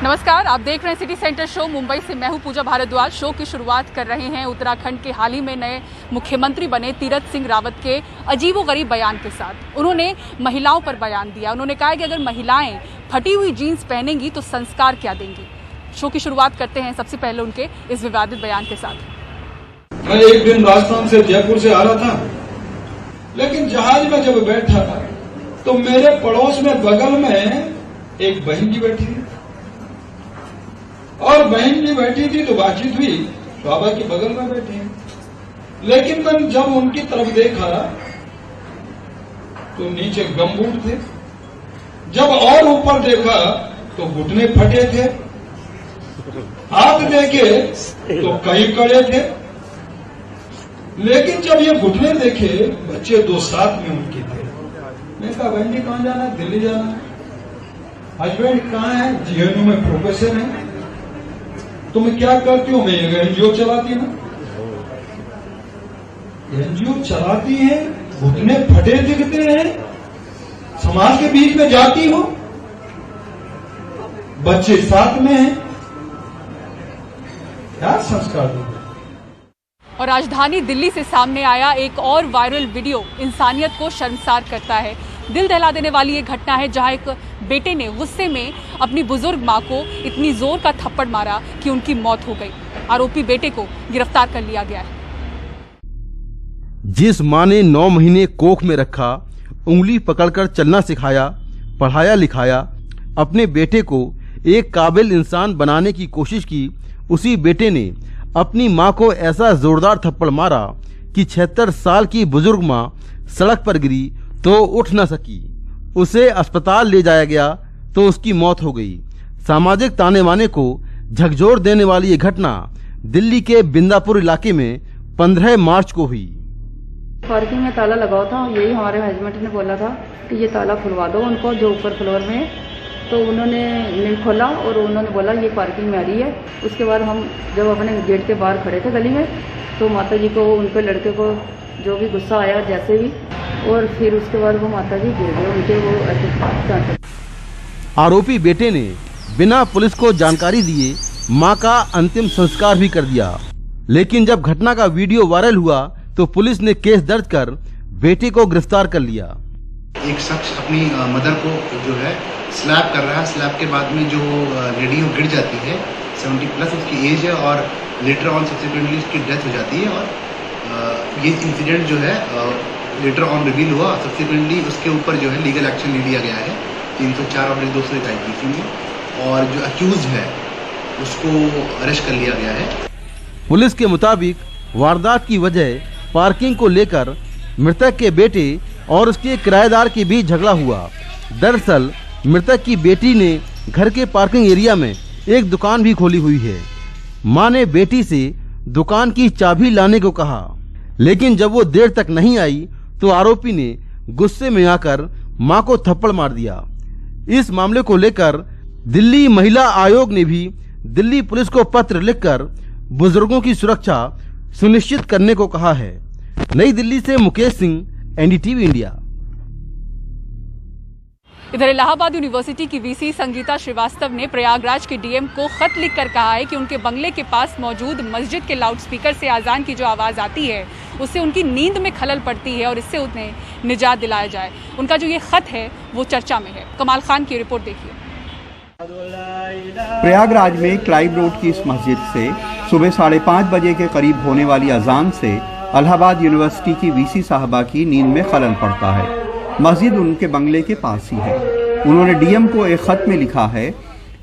नमस्कार, आप देख रहे हैं सिटी सेंटर शो। मुंबई से मैं हूं पूजा भारद्वाज। शो की शुरुआत कर रहे हैं उत्तराखंड के हाल ही में नए मुख्यमंत्री बने तीरथ सिंह रावत के अजीबोगरीब बयान के साथ। उन्होंने महिलाओं पर बयान दिया। उन्होंने कहा कि अगर महिलाएं फटी हुई जीन्स पहनेंगी तो संस्कार क्या देंगी। शो की शुरुआत करते हैं सबसे पहले उनके इस विवादित बयान के साथ। मैं एक दिन राजस्थान से जयपुर से आ रहा था, लेकिन जहाज में जब बैठा तो मेरे पड़ोस में बगल में एक बहन जी बैठी थी और बहन जी बैठी थी तो बातचीत हुई, बाबा के बगल में बैठी है। लेकिन मैं जब उनकी तरफ देखा तो नीचे गमबूट थे, जब और ऊपर देखा तो घुटने फटे थे, हाथ देखे तो कई कड़े थे। लेकिन जब ये घुटने देखे, बच्चे दो साथ में उनके थे। मैं कहा बहन जी कहां जाना है? दिल्ली जाना है। हस्बैंड कहां है? जीएनयू में प्रोफेसर है। तुम क्या करती हो? मैं एनजीओ चलाती हूं। एनजीओ चलाती है, घुटने फटे दिखते हैं, समाज के बीच में जाती हो, बच्चे साथ में हैं, क्या संस्कार दोगे? और राजधानी दिल्ली से सामने आया एक और वायरल वीडियो इंसानियत को शर्मसार करता है। दिल दहला देने वाली ये घटना है जहां एक बेटे ने गुस्से में अपनी बुजुर्ग मां को इतनी जोर का थप्पड़ मारा कि उनकी मौत हो गई। आरोपी बेटे को गिरफ्तार कर लिया गया है। जिस मां ने 9 महीने कोख में रखा, उंगली पकड़कर चलना सिखाया, पढ़ाया लिखाया, अपने बेटे को एक काबिल इंसान बनाने की कोशिश की, उसी बेटे ने अपनी मां को ऐसा जोरदार थप्पड़ मारा कि 76 साल की बुजुर्ग मां सड़क पर गिरी तो उठ न सकी। उसे अस्पताल ले जाया गया तो उसकी मौत हो गई। सामाजिक ताने बाने को झकझोर देने वाली ये घटना दिल्ली के बिंदापुर इलाके में 15 मार्च को हुई। पार्किंग में ताला लगाओ था, यही हमारे हस्बैंड ने बोला था कि ये ताला खुलवा दो उनको जो ऊपर फ्लोर में है। तो उन्होंने नहीं खोला और उन्होंने बोला ये पार्किंग में आ रही है। उसके बाद हम जब अपने गेट के बाहर खड़े थे गली में, तो माता जी को, उनके लड़के को जो भी गुस्सा आया जैसे भी, और फिर उसके बाद वो माता जी गिर गए उनके वो। आरोपी बेटे ने बिना पुलिस को जानकारी दिए मां का अंतिम संस्कार भी कर दिया। लेकिन जब घटना का वीडियो वायरल हुआ तो पुलिस ने केस दर्ज कर बेटे को गिरफ्तार कर लिया। एक शख्स अपनी मदर को जो है स्लैप कर रहा है। स्लैप के बाद में जो लेडी गिर जाती है, 70 प्लस उसकी एज है, और लेटर ऑन सब्सिक्वेंटली उसकी डेथ हो जाती है। और ये इंसिडेंट जो है लेटर ऑन रिवील हुआ। सब्सिक्वेंटली उसके ऊपर जो है लीगल एक्शन ले लिया गया है 304 और 201 IPC में, और जो अक्यूज है उसको अरेस्ट कर लिया गया है। पुलिस के मुताबिक वारदात की वजह पार्किंग को लेकर मृतक के बेटे और उसके किराएदार के बीच झगड़ा हुआ। दरअसल मृतक की बेटी ने घर के पार्किंग एरिया में एक दुकान भी खोली हुई है। मां ने बेटी से दुकान की चाबी लाने को कहा, लेकिन जब वो देर तक नहीं आई तो आरोपी ने गुस्से में आकर मां को थप्पड़ मार दिया। इस मामले को लेकर दिल्ली महिला आयोग ने भी दिल्ली पुलिस को पत्र लिखकर बुजुर्गों की सुरक्षा सुनिश्चित करने को कहा है। नई दिल्ली से मुकेश सिंह, NDTV इंडिया। इधर इलाहाबाद यूनिवर्सिटी की वीसी संगीता श्रीवास्तव ने प्रयागराज के डीएम को खत लिखकर कहा है कि उनके बंगले के पास मौजूद मस्जिद के लाउडस्पीकर से अजान की जो आवाज आती है उससे उनकी नींद में खलल पड़ती है और इससे उन्हें निजात दिलाया जाए। उनका जो ये खत है वो चर्चा में है। कमाल खान की रिपोर्ट देखिए। प्रयागराज में क्लाइव रोड की इस मस्जिद से सुबह 5:30 बजे के करीब होने वाली अजान से इलाहाबाद यूनिवर्सिटी की वीसी साहबा की नींद में खलल पड़ता है। मस्जिद उनके बंगले के पास ही है। उन्होंने डीएम को एक खत में लिखा है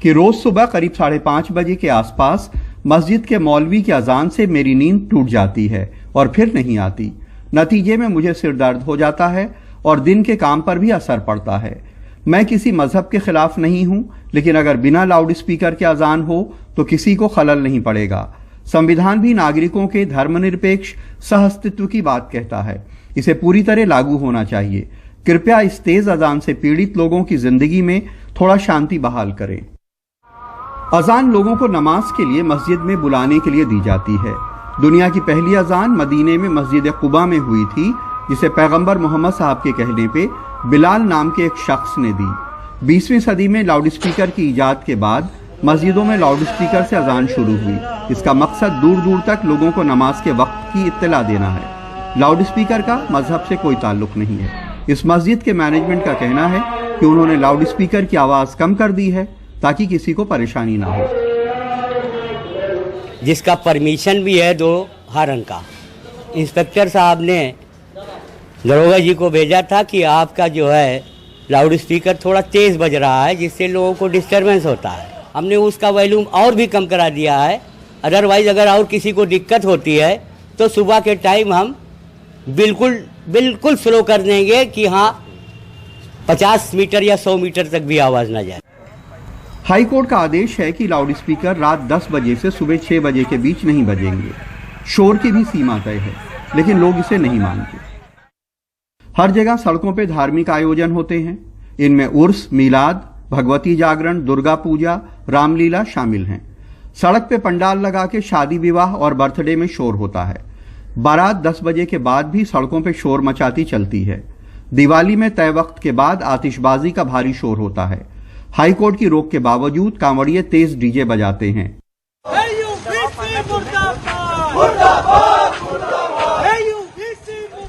कि रोज सुबह करीब 5:30 बजे के आसपास मस्जिद के मौलवी की अजान से मेरी नींद टूट जाती है और फिर नहीं आती। नतीजे में मुझे सिर दर्द हो जाता है और दिन के काम पर भी असर पड़ता है। मैं किसी मजहब के खिलाफ नहीं हूं, लेकिन अगर बिना लाउड स्पीकर के अजान हो तो किसी को खलल नहीं पड़ेगा। संविधान भी नागरिकों के धर्मनिरपेक्ष सहअस्तित्व की बात कहता है। इसे पूरी तरह लागू होना चाहिए। कृपया इस तेज अजान से पीड़ित लोगों की जिंदगी में थोड़ा शांति बहाल करें। अजान लोगों को नमाज के लिए मस्जिद में बुलाने के लिए दी जाती है। दुनिया की पहली अजान मदीने में मस्जिद कुबा में हुई थी, जिसे पैगंबर मोहम्मद साहब के कहने पे बिलाल नाम के एक शख्स ने दी। 20वीं सदी में लाउडस्पीकर की इजाद के बाद मस्जिदों में लाउडस्पीकर से अजान शुरू हुई। इसका मकसद दूर दूर तक लोगों को नमाज के वक्त की इत्तला देना है। लाउडस्पीकर का मजहब से कोई ताल्लुक नहीं है। इस मस्जिद के मैनेजमेंट का कहना है कि उन्होंने लाउडस्पीकर की आवाज कम कर दी है ताकि किसी को परेशानी ना हो। जिसका परमिशन भी है 2 हारन का, इंस्पेक्टर साहब ने दरोगा जी को भेजा था कि आपका जो है लाउड स्पीकर थोड़ा तेज़ बज रहा है जिससे लोगों को डिस्टरबेंस होता है। हमने उसका वॉल्यूम और भी कम करा दिया है। अदरवाइज़ अगर और किसी को दिक्कत होती है तो सुबह के टाइम हम बिल्कुल स्लो कर देंगे कि हाँ 50 मीटर या 100 मीटर तक भी आवाज़ ना जाए। हाई कोर्ट का आदेश है कि लाउडस्पीकर रात 10 बजे से सुबह 6 बजे के बीच नहीं बजेंगे। शोर की भी सीमा तय है, लेकिन लोग इसे नहीं मानते। हर जगह सड़कों पे धार्मिक आयोजन होते हैं। इनमें उर्स, मीलाद, भगवती जागरण, दुर्गा पूजा, रामलीला शामिल हैं। सड़क पे पंडाल लगा के शादी विवाह और बर्थडे में शोर होता है। बारात 10 बजे के बाद भी सड़कों पे शोर मचाती चलती है। दिवाली में तय वक्त के बाद आतिशबाजी का भारी शोर होता है। हाई कोर्ट की रोक के बावजूद कांवड़िये तेज डीजे बजाते हैं।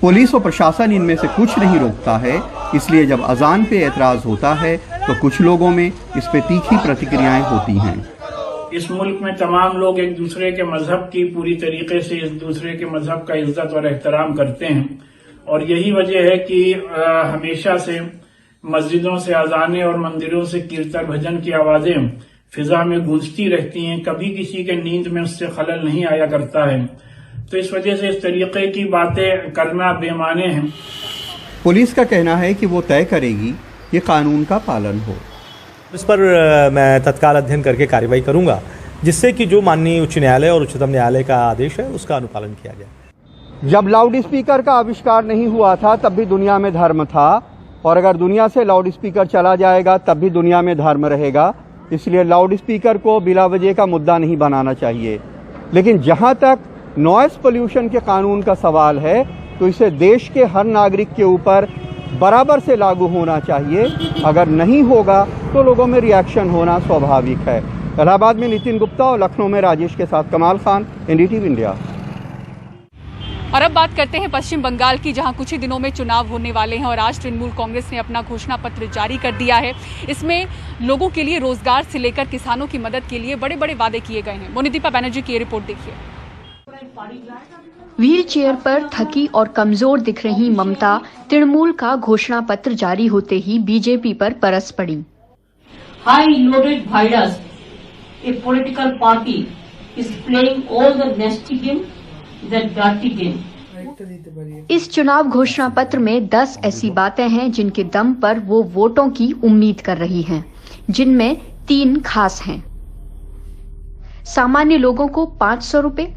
पुलिस और प्रशासन इनमें से कुछ नहीं रोकता है, इसलिए जब अजान पे एतराज होता है तो कुछ लोगों में इस पे तीखी प्रतिक्रियाएं होती हैं। इस मुल्क में तमाम लोग एक दूसरे के मजहब की पूरी तरीके से एक दूसरे के मजहब का इज्जत और एहतराम करते हैं और यही वजह है कि हमेशा से मस्जिदों से अजानें और मंदिरों से कीर्तन भजन की आवाजें फिजा में गूंजती रहती हैं। कभी किसी के नींद में उससे खलल नहीं आया करता है। तो इस वजह से इस तरीके की बातें करना बेमाने हैं। पुलिस का कहना है कि वो तय करेगी कि कानून का पालन हो। इस पर मैं तत्काल अध्ययन करके कार्रवाई करूंगा जिससे कि जो माननीय उच्च न्यायालय और उच्चतम न्यायालय का आदेश है उसका अनुपालन किया जाए। जब लाउडस्पीकर का आविष्कार नहीं हुआ था तब भी दुनिया में धर्म था, और अगर दुनिया से लाउडस्पीकर चला जाएगा तब भी दुनिया में धर्म रहेगा। इसलिए लाउडस्पीकर को बिला वजह का मुद्दा नहीं बनाना चाहिए। लेकिन जहां तक नॉइस पोल्यूशन के कानून का सवाल है तो इसे देश के हर नागरिक के ऊपर बराबर से लागू होना चाहिए। अगर नहीं होगा तो लोगों में रिएक्शन होना स्वाभाविक है। इलाहाबाद में नितिन गुप्ता और लखनऊ में राजेश के साथ कमाल खान, एनडीटीवी इंडिया। और अब बात करते हैं पश्चिम बंगाल की, जहां कुछ ही दिनों में चुनाव होने वाले हैं और आज तृणमूल कांग्रेस ने अपना घोषणा पत्र जारी कर दिया है। इसमें लोगों के लिए रोजगार से लेकर किसानों की मदद के लिए बड़े बड़े वादे किए गए हैं। मोनिदीपा बनर्जी की ये रिपोर्ट देखिए। व्हील चेयर पर थकी और कमजोर दिख रही ममता तृणमूल का घोषणा पत्र जारी होते ही बीजेपी पर बरस पड़ी। High loaded virus, a political party is playing all the nasty game, the dirty game. इस चुनाव घोषणा पत्र में 10 ऐसी बातें हैं जिनके दम पर वो वोटों की उम्मीद कर रही हैं, जिनमें 3 खास हैं। सामान्य लोगों को 500 रुपए,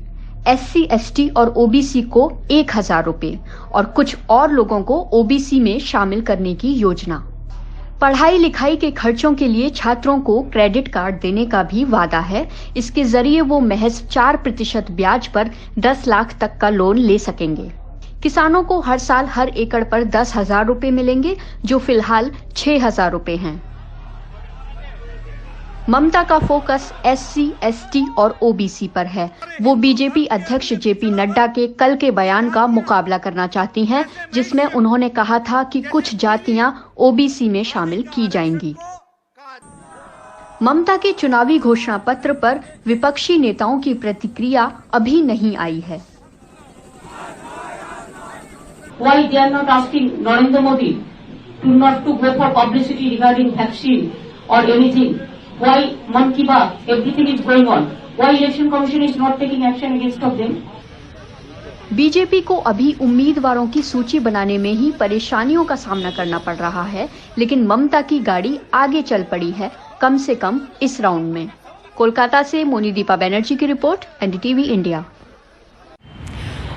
SC, ST और OBC को 1000 रुपए और कुछ और लोगों को OBC में शामिल करने की योजना। पढ़ाई लिखाई के खर्चों के लिए छात्रों को क्रेडिट कार्ड देने का भी वादा है। इसके जरिए वो महज 4% ब्याज पर 10 लाख तक का लोन ले सकेंगे। किसानों को हर साल हर एकड़ पर 10,000 रुपए मिलेंगे, जो फिलहाल 6,000 रुपए हैं। ममता का फोकस SC, ST और OBC पर है। वो बीजेपी अध्यक्ष JP नड्डा के कल के बयान का मुकाबला करना चाहती हैं, जिसमें उन्होंने कहा था कि कुछ जातियां OBC में शामिल की जाएंगी। ममता के चुनावी घोषणा पत्र पर विपक्षी नेताओं की प्रतिक्रिया अभी नहीं आई है। Why they are not asking Narendra Modi not to go for publicity regarding vaccine or anything? Why Man Ki Baat? Everything is going on. Why Election Commission is not taking action against of them? BJP को अभी उम्मीदवारों की सूची बनाने में ही परेशानियों का सामना करना पड़ रहा है, लेकिन ममता की गाड़ी आगे चल पड़ी है, कम से कम इस राउंड में। कोलकाता से मोनिदीपा बनर्जी की रिपोर्ट, एनडीटीवी इंडिया।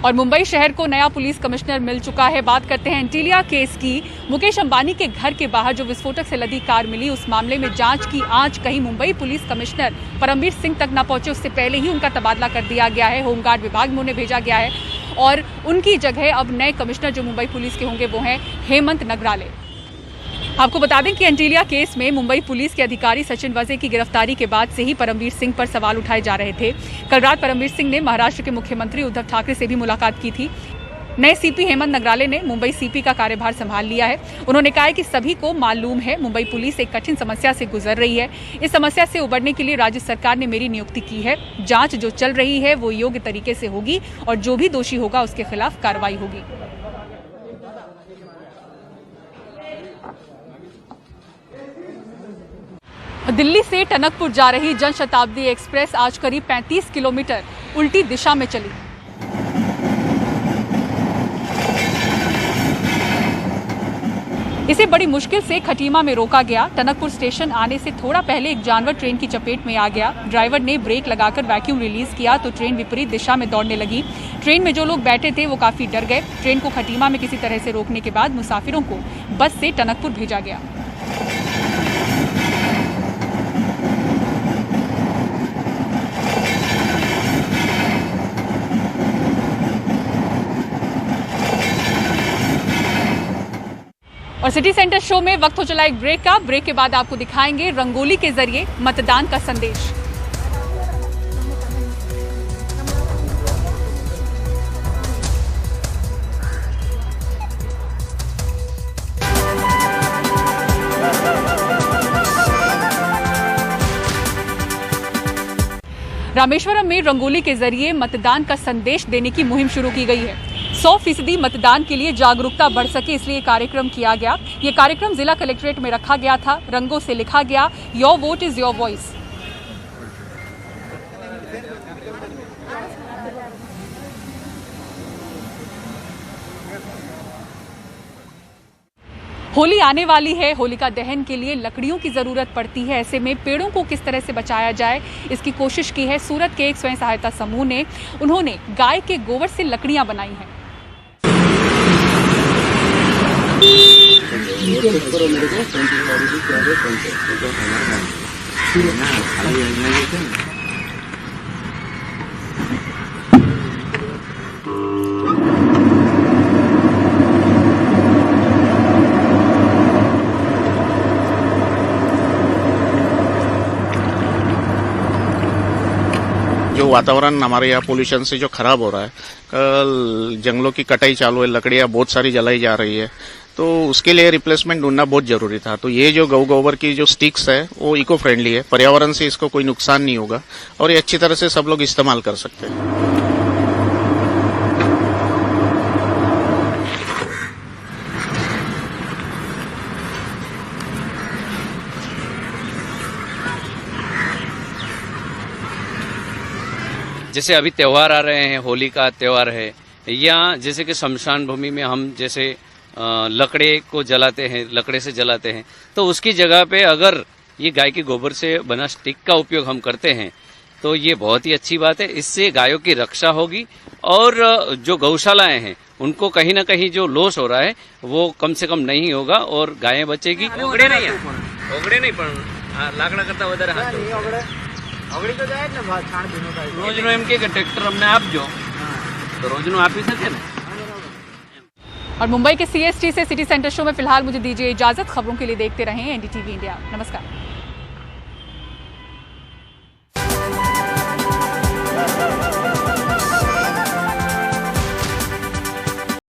और मुंबई शहर को नया पुलिस कमिश्नर मिल चुका है। बात करते हैं एंटीलिया केस की। मुकेश अंबानी के घर के बाहर जो विस्फोटक से लदी कार मिली, उस मामले में जांच की आंच कहीं मुंबई पुलिस कमिश्नर परमवीर सिंह तक न पहुंचे उससे पहले ही उनका तबादला कर दिया गया है। होमगार्ड विभाग में उन्हें भेजा गया है और उनकी जगह अब नए कमिश्नर जो मुंबई पुलिस के होंगे वो हैं हेमंत नगराले। आपको बता दें कि एंटीलिया केस में मुंबई पुलिस के अधिकारी सचिन वजे की गिरफ्तारी के बाद से ही परमवीर सिंह पर सवाल उठाए जा रहे थे। कल रात परमवीर सिंह ने महाराष्ट्र के मुख्यमंत्री उद्धव ठाकरे से भी मुलाकात की थी। नए सीपी हेमंत नगराले ने मुंबई सीपी का कार्यभार संभाल लिया है। उन्होंने कहा है कि सभी को मालूम है मुंबई पुलिस एक कठिन समस्या से गुजर रही है। इस समस्या से उबरने के लिए राज्य सरकार ने मेरी नियुक्ति की है। जांच जो चल रही है वो योग्य तरीके से होगी और जो भी दोषी होगा उसके खिलाफ कार्रवाई होगी। दिल्ली से टनकपुर जा रही जनशताब्दी एक्सप्रेस आज करीब 35 किलोमीटर उल्टी दिशा में चली। इसे बड़ी मुश्किल से खटीमा में रोका गया। टनकपुर स्टेशन आने से थोड़ा पहले एक जानवर ट्रेन की चपेट में आ गया। ड्राइवर ने ब्रेक लगाकर वैक्यूम रिलीज किया तो ट्रेन विपरीत दिशा में दौड़ने लगी। ट्रेन में जो लोग बैठे थे वो काफी डर गए। ट्रेन को खटीमा में किसी तरह से रोकने के बाद मुसाफिरों को बस से टनकपुर भेजा गया। और सिटी सेंटर शो में वक्त हो चला एक ब्रेक का। ब्रेक के बाद आपको दिखाएंगे रंगोली के जरिए मतदान का संदेश। रामेश्वरम में रंगोली के जरिए मतदान का संदेश देने की मुहिम शुरू की गई है। 100% मतदान के लिए जागरूकता बढ़ सके इसलिए कार्यक्रम किया गया। ये कार्यक्रम जिला कलेक्ट्रेट में रखा गया था। रंगों से लिखा गया your vote is your voice. Holi आने वाली है। होलिका दहन के लिए लकड़ियों की जरूरत पड़ती है। ऐसे में पेड़ों को किस तरह से बचाया जाए इसकी कोशिश की है सूरत के एक स्वयं सहायता समूह ने। उन्होंने गाय के गोबर से लकड़ियां बनाई हैं। जो वातावरण हमारे यहाँ पोल्यूशन से जो खराब हो रहा है, कल जंगलों की कटाई चालू है, लकड़ियां बहुत सारी जलाई जा रही है, तो उसके लिए रिप्लेसमेंट ढूंढना बहुत जरूरी था। तो ये जो गौ गोबर की जो स्टिक्स है वो इको फ्रेंडली है, पर्यावरण से इसको कोई नुकसान नहीं होगा और ये अच्छी तरह से सब लोग इस्तेमाल कर सकते हैं। जैसे अभी त्योहार आ रहे हैं, होली का त्योहार है, या जैसे कि शमशान भूमि में हम जैसे लकड़े को जलाते हैं, लकड़े से जलाते हैं, तो उसकी जगह पे अगर ये गाय के गोबर से बना स्टिक का उपयोग हम करते हैं तो ये बहुत ही अच्छी बात है। इससे गायों की रक्षा होगी और जो गौशालाएं हैं उनको कहीं ना कहीं जो लॉस हो रहा है वो कम से कम नहीं होगा और गायें बचेगी। ओगड़े नहीं लाकड़ा करता ઓગળી તો જાય ને છાણ ભીનો થાય રોજનો એમ કે ટ્રેક્ટર અમને આપજો તો રોજનો આપી શકે ને। और मुंबई के सीएसटी से सिटी सेंटर शो में फिलहाल मुझे दीजिए इजाजत। खबरों के लिए देखते रहें एनडीटीवी इंडिया। नमस्कार।